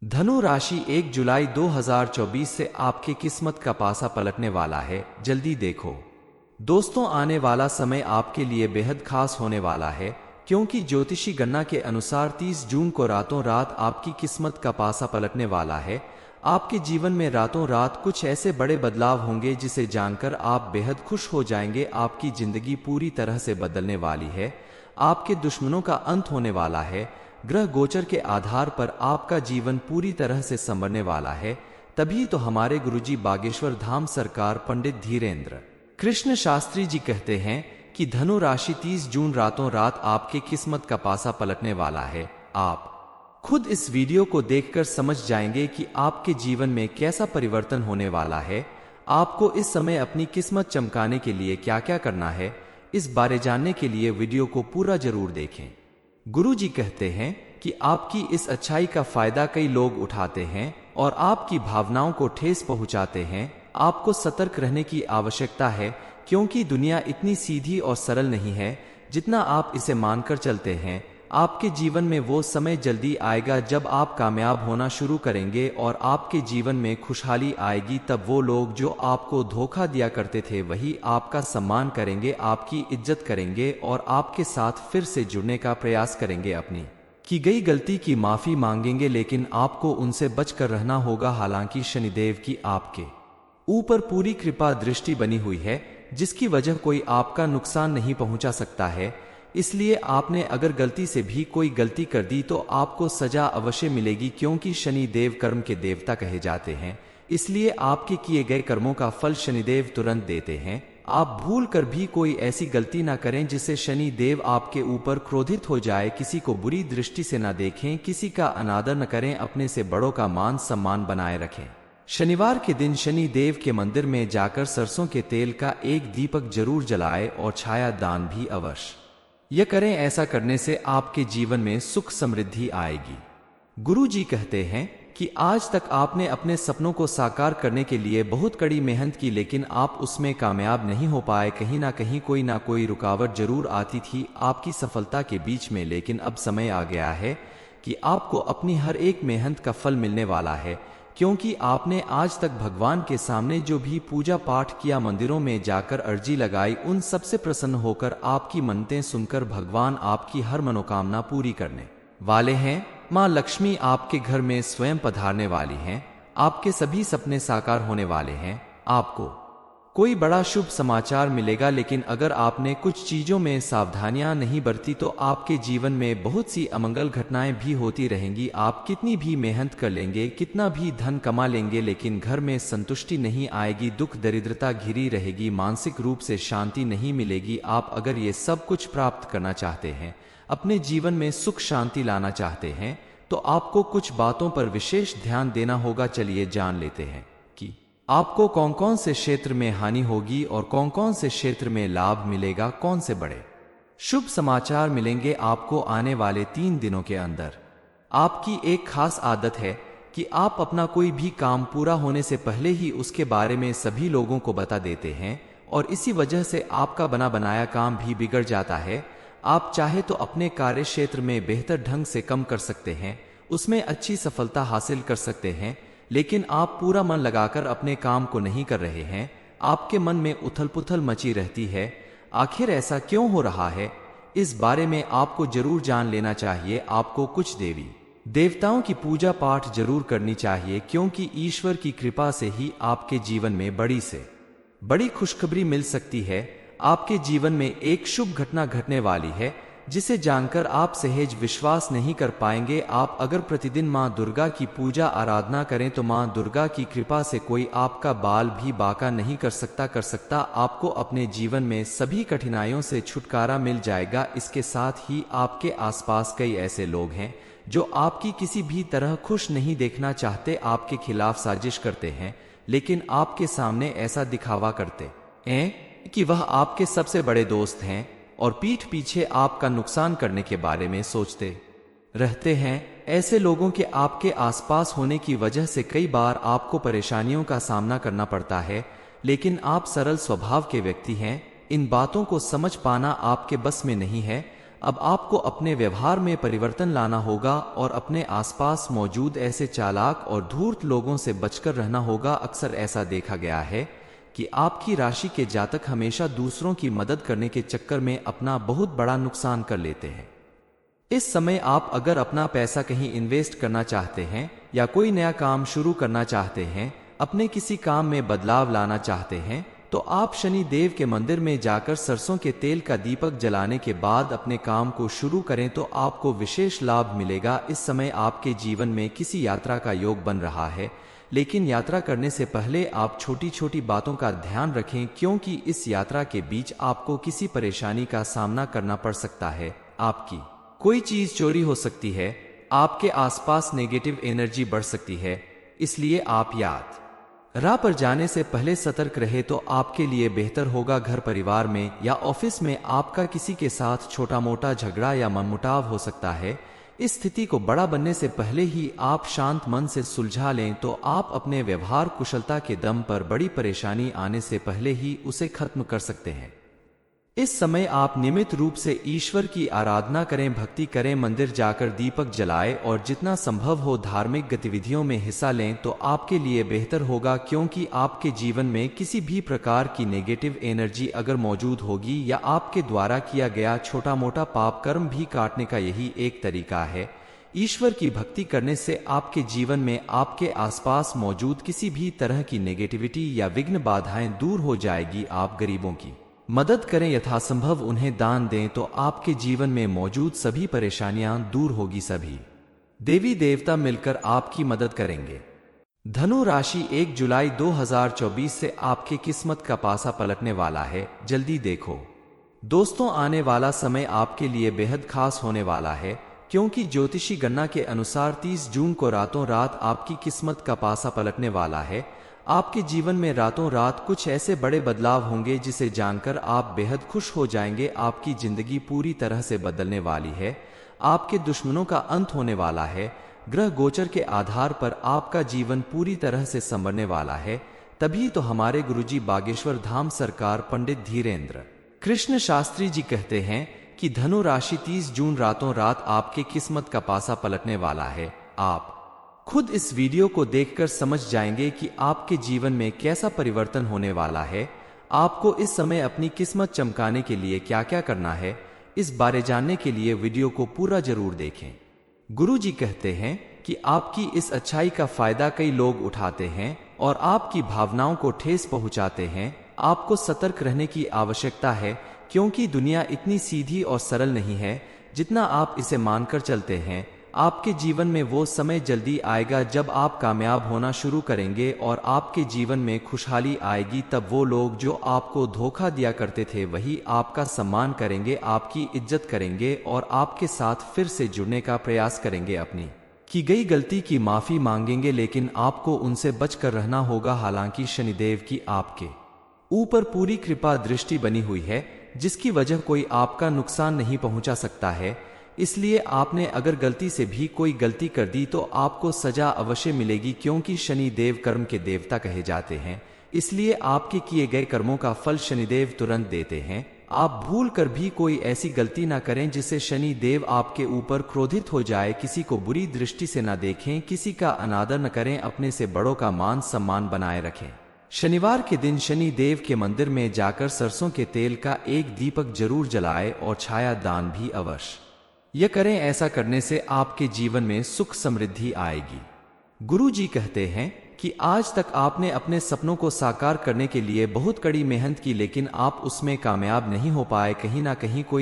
धनु राशि 1 जुलाई 2024 से आपके किस्मत का पासा पलटने वाला है। जल्दी देखो दोस्तों, आने वाला समय आपके लिए बेहद खास होने वाला है, क्योंकि ज्योतिषी गणना के अनुसार 30 जून को रातों रात आपकी किस्मत का पासा पलटने वाला है। आपके जीवन में रातों रात कुछ ऐसे बड़े बदलाव होंगे जिसे जानकर आप बेहद खुश हो जाएंगे। आपकी जिंदगी पूरी तरह से बदलने वाली है। आपके दुश्मनों का अंत होने वाला है। ग्रह गोचर के आधार पर आपका जीवन पूरी तरह से संवरने वाला है। तभी तो हमारे गुरुजी बागेश्वर धाम सरकार पंडित धीरेन्द्र कृष्ण शास्त्री जी कहते हैं कि धनु राशि 30 जून रातों रात आपके किस्मत का पासा पलटने वाला है। आप खुद इस वीडियो को देखकर समझ जाएंगे कि आपके जीवन में कैसा परिवर्तन होने वाला है। आपको इस समय अपनी किस्मत चमकाने के लिए क्या क्या करना है, इस बारे जानने के लिए वीडियो को पूरा जरूर देखें। गुरु जी कहते हैं कि आपकी इस अच्छाई का फायदा कई लोग उठाते हैं और आपकी भावनाओं को ठेस पहुंचाते हैं। आपको सतर्क रहने की आवश्यकता है, क्योंकि दुनिया इतनी सीधी और सरल नहीं है जितना आप इसे मानकर चलते हैं। आपके जीवन में वो समय जल्दी आएगा जब आप कामयाब होना शुरू करेंगे और आपके जीवन में खुशहाली आएगी। तब वो लोग जो आपको धोखा दिया करते थे वही आपका सम्मान करेंगे, आपकी इज्जत करेंगे और आपके साथ फिर से जुड़ने का प्रयास करेंगे। अपनी की गई गलती की माफी मांगेंगे, लेकिन आपको उनसे बचकर रहना होगा। हालांकि शनिदेव की आपके ऊपर पूरी कृपा दृष्टि बनी हुई है, जिसकी वजह कोई आपका नुकसान नहीं पहुंचा सकता है। इसलिए आपने अगर गलती से भी कोई गलती कर दी तो आपको सजा अवश्य मिलेगी, क्योंकि शनि देव कर्म के देवता कहे जाते हैं। इसलिए आपके किए गए कर्मों का फल शनिदेव तुरंत देते हैं। आप भूल कर भी कोई ऐसी गलती ना करें जिससे शनि देव आपके ऊपर क्रोधित हो जाए। किसी को बुरी दृष्टि से ना देखें, किसी का अनादर न करें, अपने से बड़ों का मान सम्मान बनाए रखें। शनिवार के दिन शनि देव के मंदिर में जाकर सरसों के तेल का एक दीपक जरूर जलाएं और छाया दान भी अवश्य यह करें। ऐसा करने से आपके जीवन में सुख समृद्धि आएगी। गुरु जी कहते हैं कि आज तक आपने अपने सपनों को साकार करने के लिए बहुत कड़ी मेहनत की, लेकिन आप उसमें कामयाब नहीं हो पाए। कहीं ना कोई रुकावट जरूर आती थी आपकी सफलता के बीच में। लेकिन अब समय आ गया है कि आपको अपनी हर एक मेहनत का फल मिलने वाला है, क्योंकि आपने आज तक भगवान के सामने जो भी पूजा पाठ किया, मंदिरों में जाकर अर्जी लगाई, उन सब से प्रसन्न होकर आपकी मन्नतें सुनकर भगवान आपकी हर मनोकामना पूरी करने वाले हैं। माँ लक्ष्मी आपके घर में स्वयं पधारने वाली हैं। आपके सभी सपने साकार होने वाले हैं। आपको कोई बड़ा शुभ समाचार मिलेगा, लेकिन अगर आपने कुछ चीजों में सावधानियां नहीं बरती तो आपके जीवन में बहुत सी अमंगल घटनाएं भी होती रहेंगी। आप कितनी भी मेहनत कर लेंगे, कितना भी धन कमा लेंगे, लेकिन घर में संतुष्टि नहीं आएगी। दुख दरिद्रता घिरी रहेगी, मानसिक रूप से शांति नहीं मिलेगी। आप अगर ये सब कुछ प्राप्त करना चाहते हैं, अपने जीवन में सुख शांति लाना चाहते हैं, तो आपको कुछ बातों पर विशेष ध्यान देना होगा। चलिए जान लेते हैं कि आपको कौन कौन से क्षेत्र में हानि होगी और कौन कौन से क्षेत्र में लाभ मिलेगा, कौन से बड़े शुभ समाचार मिलेंगे आपको आने वाले 3 दिनों के अंदर। आपकी एक खास आदत है कि आप अपना कोई भी काम पूरा होने से पहले ही उसके बारे में सभी लोगों को बता देते हैं, और इसी वजह से आपका बना बनाया काम भी बिगड़ जाता है। आप चाहे तो अपने कार्य क्षेत्र में बेहतर ढंग से काम कर सकते हैं, उसमें अच्छी सफलता हासिल कर सकते हैं, लेकिन आप पूरा मन लगाकर अपने काम को नहीं कर रहे हैं। आपके मन में उथल पुथल मची रहती है। आखिर ऐसा क्यों हो रहा है, इस बारे में आपको जरूर जान लेना चाहिए। आपको कुछ देवी देवताओं की पूजा पाठ जरूर करनी चाहिए, क्योंकि ईश्वर की कृपा से ही आपके जीवन में बड़ी से बड़ी खुशखबरी मिल सकती है। आपके जीवन में एक शुभ घटना घटने वाली है, जिसे जानकर आप सहज विश्वास नहीं कर पाएंगे। आप अगर प्रतिदिन मां दुर्गा की पूजा आराधना करें तो मां दुर्गा की कृपा से कोई आपका बाल भी बांका नहीं कर सकता। आपको अपने जीवन में सभी कठिनाइयों से छुटकारा मिल जाएगा। इसके साथ ही आपके आसपास कई ऐसे लोग हैं जो आपकी किसी भी तरह खुश नहीं देखना चाहते, आपके खिलाफ साजिश करते हैं, लेकिन आपके सामने ऐसा दिखावा करते हैं कि वह आपके सबसे बड़े दोस्त हैं और पीठ पीछे आपका नुकसान करने के बारे में सोचते रहते हैं। ऐसे लोगों के आपके आसपास होने की वजह से कई बार आपको परेशानियों का सामना करना पड़ता है, लेकिन आप सरल स्वभाव के व्यक्ति हैं। इन बातों को समझ पाना आपके बस में नहीं है। अब आपको अपने व्यवहार में परिवर्तन लाना होगा और अपने आसपास मौजूद ऐसे चालाक और धूर्त लोगों से बचकर रहना होगा। अक्सर ऐसा देखा गया है कि आपकी राशि के जातक हमेशा दूसरों की मदद करने के चक्कर में अपना बहुत बड़ा नुकसान कर लेते हैं। इस समय आप अगर अपना पैसा कहीं इन्वेस्ट करना चाहते हैं या कोई नया काम शुरू करना चाहते हैं, अपने किसी काम में बदलाव लाना चाहते हैं, तो आप शनि देव के मंदिर में जाकर सरसों के तेल का दीपक जलाने के बाद अपने काम को शुरू करें तो आपको विशेष लाभ मिलेगा। इस समय आपके जीवन में किसी यात्रा का योग बन रहा है, लेकिन यात्रा करने से पहले आप छोटी छोटी बातों का ध्यान रखें, क्योंकि इस यात्रा के बीच आपको किसी परेशानी का सामना करना पड़ सकता है। आपकी कोई चीज चोरी हो सकती है, आपके आसपास नेगेटिव एनर्जी बढ़ सकती है, इसलिए आप यात्रा पर जाने से पहले सतर्क रहे तो आपके लिए बेहतर होगा। घर परिवार में या ऑफिस में आपका किसी के साथ छोटा मोटा झगड़ा या मनमुटाव हो सकता है। इस स्थिति को बड़ा बनने से पहले ही आप शांत मन से सुलझा लें तो आप अपने व्यवहार कुशलता के दम पर बड़ी परेशानी आने से पहले ही उसे खत्म कर सकते हैं। इस समय आप नियमित रूप से ईश्वर की आराधना करें, भक्ति करें, मंदिर जाकर दीपक जलाएं और जितना संभव हो धार्मिक गतिविधियों में हिस्सा लें तो आपके लिए बेहतर होगा, क्योंकि आपके जीवन में किसी भी प्रकार की नेगेटिव एनर्जी अगर मौजूद होगी या आपके द्वारा किया गया छोटा मोटा पाप कर्म भी काटने का यही एक तरीका है। ईश्वर की भक्ति करने से आपके जीवन में आपके आसपास मौजूद किसी भी तरह की नेगेटिविटी या विघ्न बाधाएं दूर हो जाएगी। आप गरीबों की मदद करें, यथासंभव उन्हें दान दें तो आपके जीवन में मौजूद सभी परेशानियां दूर होगी। सभी देवी देवता मिलकर आपकी मदद करेंगे। धनु राशि 1 जुलाई 2024 से आपके किस्मत का पासा पलटने वाला है, जल्दी देखो। दोस्तों, आने वाला समय आपके लिए बेहद खास होने वाला है, क्योंकि ज्योतिषी गणना के अनुसार 30 जून को रातों रात आपकी किस्मत का पासा पलटने वाला है। आपके जीवन में रातों रात कुछ ऐसे बड़े बदलाव होंगे जिसे जानकर आप बेहद खुश हो जाएंगे। आपकी जिंदगी पूरी तरह से बदलने वाली है। आपके दुश्मनों का अंत होने वाला है। ग्रह गोचर के आधार पर आपका जीवन पूरी तरह से संवरने वाला है। तभी तो हमारे गुरुजी बागेश्वर धाम सरकार पंडित धीरेन्द्र कृष्ण शास्त्री जी कहते हैं कि धनु राशि 30 जून रातों रात आपके किस्मत का पासा पलटने वाला है। आप खुद इस वीडियो को देखकर समझ जाएंगे कि आपके जीवन में कैसा परिवर्तन होने वाला है। आपको इस समय अपनी किस्मत चमकाने के लिए क्या क्या करना है, इस बारे जानने के लिए वीडियो को पूरा जरूर देखें। गुरु जी कहते हैं कि आपकी इस अच्छाई का फायदा कई लोग उठाते हैं और आपकी भावनाओं को ठेस पहुंचाते हैं। आपको सतर्क रहने की आवश्यकता है, क्योंकि दुनिया इतनी सीधी और सरल नहीं है जितना आप इसे मानकर चलते हैं। आपके जीवन में वो समय जल्दी आएगा जब आप कामयाब होना शुरू करेंगे और आपके जीवन में खुशहाली आएगी। तब वो लोग जो आपको धोखा दिया करते थे वही आपका सम्मान करेंगे, आपकी इज्जत करेंगे और आपके साथ फिर से जुड़ने का प्रयास करेंगे। अपनी की गई गलती की माफी मांगेंगे, लेकिन आपको उनसे बचकर रहना होगा। हालांकि शनिदेव की आपके ऊपर पूरी कृपा दृष्टि बनी हुई है, जिसकी वजह कोई आपका नुकसान नहीं पहुंचा सकता है। इसलिए आपने अगर गलती से भी कोई गलती कर दी तो आपको सजा अवश्य मिलेगी, क्योंकि शनि देव कर्म के देवता कहे जाते हैं। इसलिए आपके किए गए कर्मों का फल शनिदेव तुरंत देते हैं। आप भूल कर भी कोई ऐसी गलती ना करें जिससे शनि देव आपके ऊपर क्रोधित हो जाए। किसी को बुरी दृष्टि से ना देखें, किसी का अनादर न करें, अपने से बड़ों का मान सम्मान बनाए रखें। शनिवार के दिन शनि देव के मंदिर में जाकर सरसों के तेल का एक दीपक जरूर जलाएं और छाया दान भी अवश्य यह करें। ऐसा करने से आपके जीवन में सुख समृद्धि आएगी। गुरु जी कहते हैं कि आज तक आपने अपने सपनों को साकार करने के लिए बहुत कड़ी मेहनत की, लेकिन आप उसमें कामयाब नहीं हो पाए। कहीं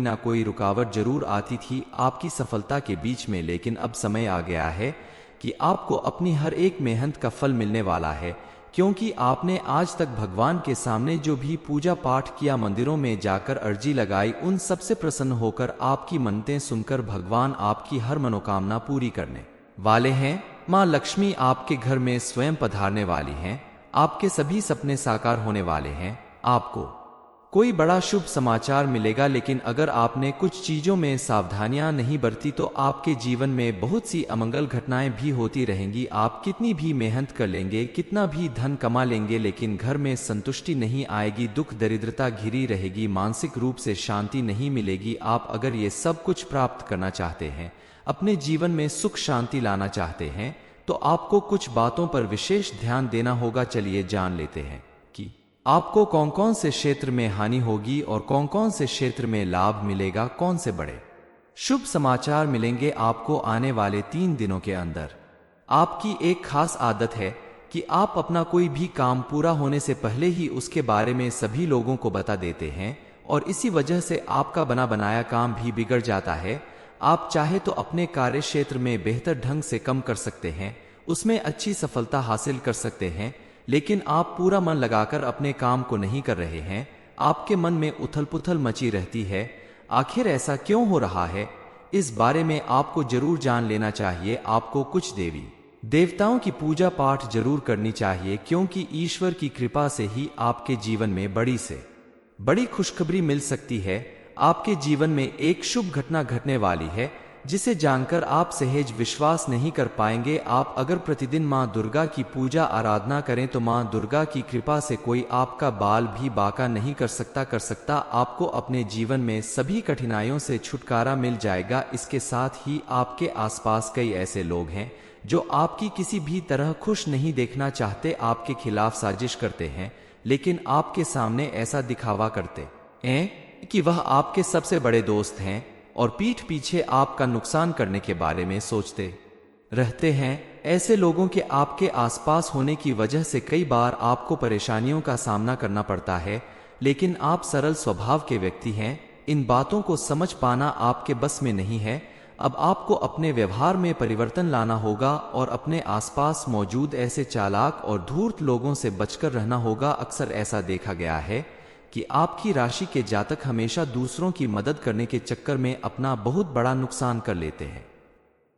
ना कोई रुकावट जरूर आती थी आपकी सफलता के बीच में, लेकिन अब समय आ गया है कि आपको अपनी हर एक मेहनत का फल मिलने वाला है, क्योंकि आपने आज तक भगवान के सामने जो भी पूजा पाठ किया, मंदिरों में जाकर अर्जी लगाई, उन सबसे प्रसन्न होकर आपकी मन्नतें सुनकर भगवान आपकी हर मनोकामना पूरी करने वाले हैं। माँ लक्ष्मी आपके घर में स्वयं पधारने वाली हैं। आपके सभी सपने साकार होने वाले हैं। आपको कोई बड़ा शुभ समाचार मिलेगा, लेकिन अगर आपने कुछ चीजों में सावधानियां नहीं बरती तो आपके जीवन में बहुत सी अमंगल घटनाएं भी होती रहेंगी। आप कितनी भी मेहनत कर लेंगे, कितना भी धन कमा लेंगे, लेकिन घर में संतुष्टि नहीं आएगी, दुख दरिद्रता घिरी रहेगी, मानसिक रूप से शांति नहीं मिलेगी। आप अगर ये सब कुछ प्राप्त करना चाहते हैं, अपने जीवन में सुख शांति लाना चाहते हैं, तो आपको कुछ बातों पर विशेष ध्यान देना होगा। चलिए जान लेते हैं कि आपको कौन कौन से क्षेत्र में हानि होगी और कौन कौन से क्षेत्र में लाभ मिलेगा, कौन से बड़े शुभ समाचार मिलेंगे आपको आने वाले 3 दिनों के अंदर। आपकी एक खास आदत है कि आप अपना कोई भी काम पूरा होने से पहले ही उसके बारे में सभी लोगों को बता देते हैं, और इसी वजह से आपका बना बनाया काम भी बिगड़ जाता है। आप चाहे तो अपने कार्य क्षेत्र में बेहतर ढंग से कम कर सकते हैं, उसमें अच्छी सफलता हासिल कर सकते हैं, लेकिन आप पूरा मन लगाकर अपने काम को नहीं कर रहे हैं। आपके मन में उथल पुथल मची रहती है। आखिर ऐसा क्यों हो रहा है, इस बारे में आपको जरूर जान लेना चाहिए। आपको कुछ देवी देवताओं की पूजा पाठ जरूर करनी चाहिए, क्योंकि ईश्वर की कृपा से ही आपके जीवन में बड़ी से बड़ी खुशखबरी मिल सकती है। आपके जीवन में एक शुभ घटना घटने वाली है, जिसे जानकर आप सहज विश्वास नहीं कर पाएंगे। आप अगर प्रतिदिन मां दुर्गा की पूजा आराधना करें तो मां दुर्गा की कृपा से कोई आपका बाल भी बाका नहीं कर सकता। आपको अपने जीवन में सभी कठिनाइयों से छुटकारा मिल जाएगा। इसके साथ ही आपके आसपास कई ऐसे लोग हैं जो आपकी किसी भी तरह खुश नहीं देखना चाहते, आपके खिलाफ साजिश करते हैं, लेकिन आपके सामने ऐसा दिखावा करते हैं कि वह आपके सबसे बड़े दोस्त हैं, और पीठ पीछे आपका नुकसान करने के बारे में सोचते रहते हैं। ऐसे लोगों के आपके आसपास होने की वजह से कई बार आपको परेशानियों का सामना करना पड़ता है, लेकिन आप सरल स्वभाव के व्यक्ति हैं, इन बातों को समझ पाना आपके बस में नहीं है। अब आपको अपने व्यवहार में परिवर्तन लाना होगा और अपने आसपास मौजूद ऐसे चालाक और धूर्त लोगों से बचकर रहना होगा। अक्सर ऐसा देखा गया है कि आपकी राशि के जातक हमेशा दूसरों की मदद करने के चक्कर में अपना बहुत बड़ा नुकसान कर लेते हैं।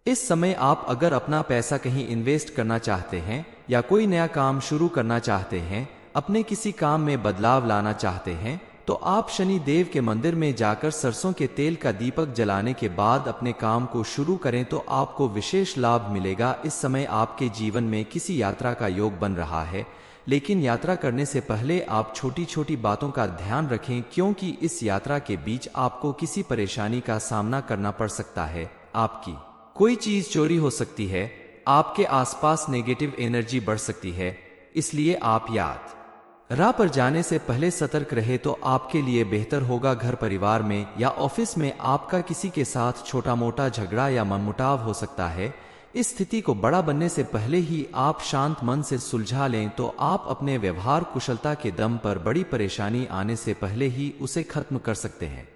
इस समय आप अगर अपना पैसा कहीं इन्वेस्ट करना चाहते हैं या कोई नया काम शुरू करना चाहते हैं, अपने किसी काम में बदलाव लाना चाहते हैं, तो आप शनि देव के मंदिर में जाकर सरसों के तेल का दीपक जलाने के बाद अपने काम को शुरू करें तो आपको विशेष लाभ मिलेगा। इस समय आपके जीवन में किसी यात्रा का योग बन रहा है, लेकिन यात्रा करने से पहले आप छोटी छोटी बातों का ध्यान रखें, क्योंकि इस यात्रा के बीच आपको किसी परेशानी का सामना करना पड़ सकता है। आपकी कोई चीज चोरी हो सकती है, आपके आसपास नेगेटिव एनर्जी बढ़ सकती है, इसलिए आप यात्रा पर जाने से पहले सतर्क रहे तो आपके लिए बेहतर होगा। घर परिवार में या ऑफिस में आपका किसी के साथ छोटा मोटा झगड़ा या मनमुटाव हो सकता है। इस स्थिति को बड़ा बनने से पहले ही आप शांत मन से सुलझा लें तो आप अपने व्यवहार कुशलता के दम पर बड़ी परेशानी आने से पहले ही उसे खत्म कर सकते हैं।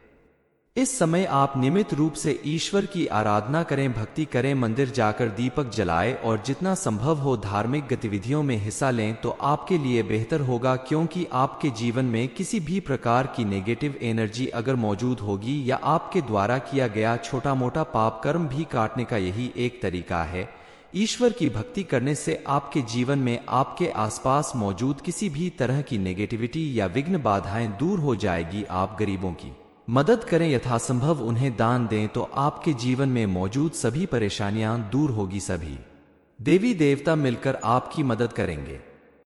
इस समय आप नियमित रूप से ईश्वर की आराधना करें, भक्ति करें, मंदिर जाकर दीपक जलाएं और जितना संभव हो धार्मिक गतिविधियों में हिस्सा लें तो आपके लिए बेहतर होगा, क्योंकि आपके जीवन में किसी भी प्रकार की नेगेटिव एनर्जी अगर मौजूद होगी या आपके द्वारा किया गया छोटा मोटा पाप कर्म भी काटने का यही एक तरीका है। ईश्वर की भक्ति करने से आपके जीवन में आपके आसपास मौजूद किसी भी तरह की नेगेटिविटी या विघ्न बाधाएं दूर हो जाएगी। आप गरीबों की मदद करें, यथासंभव उन्हें दान दें तो आपके जीवन में मौजूद सभी परेशानियां दूर होगी। सभी देवी देवता मिलकर आपकी मदद करेंगे।